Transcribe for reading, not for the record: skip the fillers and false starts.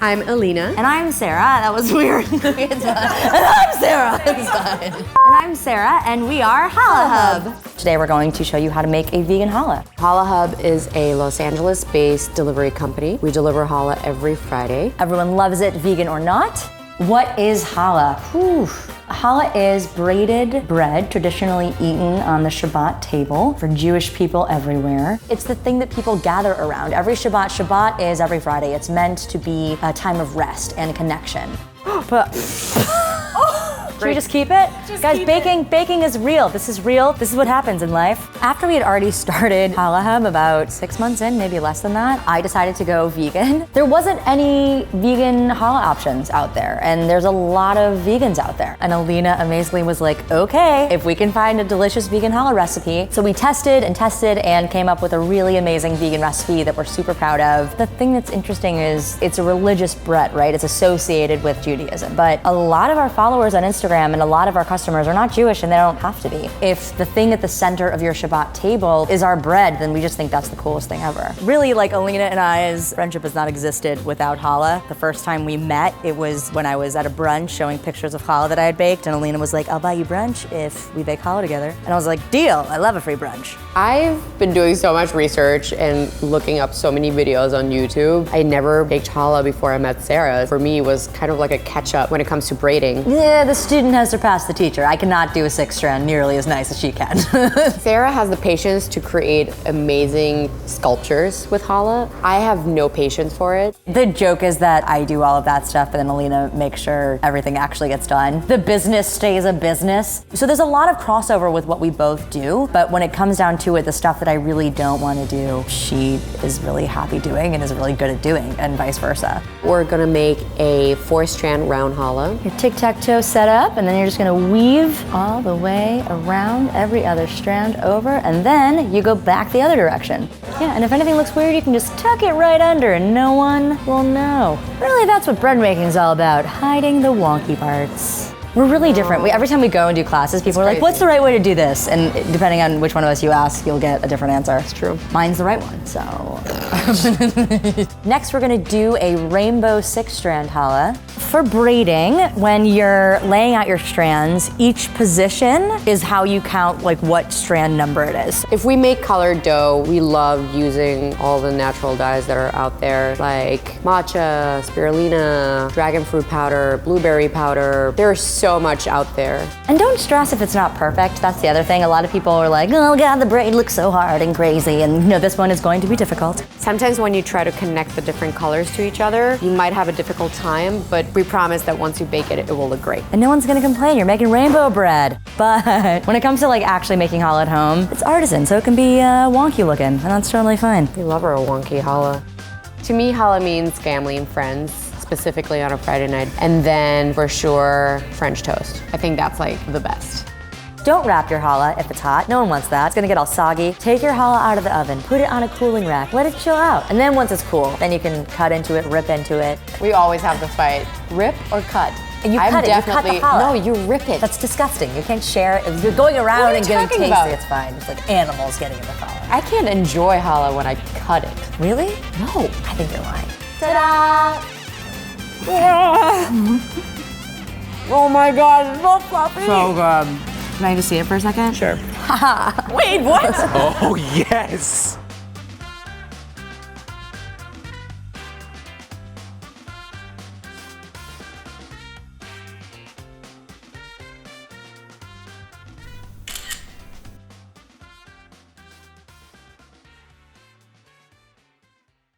I'm Elina. And I'm Sarah. That was weird. And I'm Sarah. It's fine. And I'm Sarah, and we are Challah Hub. Today we're going to show you how to make a vegan challah. Challah Hub is a Los Angeles-based delivery company. We deliver challah every Friday. Everyone loves it, vegan or not. What is challah? Whew. Challah is braided bread traditionally eaten on the Shabbat table for Jewish people everywhere. It's the thing that people gather around. Every Shabbat, Shabbat is every Friday. It's meant to be a time of rest and connection. Should we just keep it? Guys, baking is real. This is real. This is what happens in life. After we had already started Challah Hub about 6 months in, maybe less than that, I decided to go vegan. There wasn't any vegan challah options out there, and there's a lot of vegans out there. And Elina amazingly was like, okay, if we can find a delicious vegan challah recipe. So we tested and came up with a really amazing vegan recipe that we're super proud of. The thing that's interesting is it's a religious bread, right? It's associated with Judaism. But a lot of our followers on Instagram and a lot of our customers are not Jewish, and they don't have to be. If the thing at the center of your Shabbat table is our bread, then we just think that's the coolest thing ever. Really, like Elina and I's friendship has not existed without challah. The first time we met, it was when I was at a brunch showing pictures of challah that I had baked, and Elina was like, I'll buy you brunch if we bake challah together. And I was like, deal, I love a free brunch. I've been doing so much research and looking up so many videos on YouTube. I never baked challah before I met Sarah. For me, it was kind of like a catch-up when it comes to braiding. Yeah, the student has surpassed the teacher. I cannot do a 6-strand nearly as nice as she can. Sarah has the patience to create amazing sculptures with challah. I have no patience for it. The joke is that I do all of that stuff, and then Elina makes sure everything actually gets done. The business stays a business. So there's a lot of crossover with what we both do, but when it comes down to it, the stuff that I really don't want to do, she is really happy doing and is really good at doing, and vice versa. We're gonna make a 4-strand round challah. Your tic-tac-toe set up, and then you're just gonna weave all the way around every other strand over, and then you go back the other direction. Yeah, and if anything looks weird, you can just tuck it right under and no one will know. Really, that's what bread making is all about, hiding the wonky parts. We're really different. Every time we go and do classes, people are like, what's the right way to do this? And depending on which one of us you ask, you'll get a different answer. It's true. Mine's the right one, so. Next, we're gonna do a rainbow 6-strand challah. For braiding, when you're laying out your strands, each position is how you count like what strand number it is. If we make colored dough, we love using all the natural dyes that are out there, like matcha, spirulina, dragon fruit powder, blueberry powder. There's so much out there. And don't stress if it's not perfect. That's the other thing. A lot of people are like, oh God, the braid looks so hard and crazy, and this one is going to be difficult. Sometimes when you try to connect the different colors to each other, you might have a difficult time, but we promise that once you bake it, it will look great. And no one's gonna complain, you're making rainbow bread. But when it comes to like actually making challah at home, it's artisan, so it can be wonky looking, and that's totally fine. We love our wonky challah. To me, challah means family and friends, specifically on a Friday night. And then for sure, French toast. I think that's like the best. Don't wrap your challah if it's hot. No one wants that. It's gonna get all soggy. Take your challah out of the oven, put it on a cooling rack, let it chill out. And then once it's cool, then you can cut into it, rip into it. We always have the fight, rip or cut. And you cut it, you cut the challah. No, you rip it. That's disgusting. You can't share it. If you're going around and getting tasty, about? It's fine. It's like animals getting in the challah. I can't enjoy challah when I cut it. Really? No. I think you're lying. Ta-da! Oh my God, it's so fluffy. So good. Can I just see it for a second? Sure. Wait, what? Oh, yes.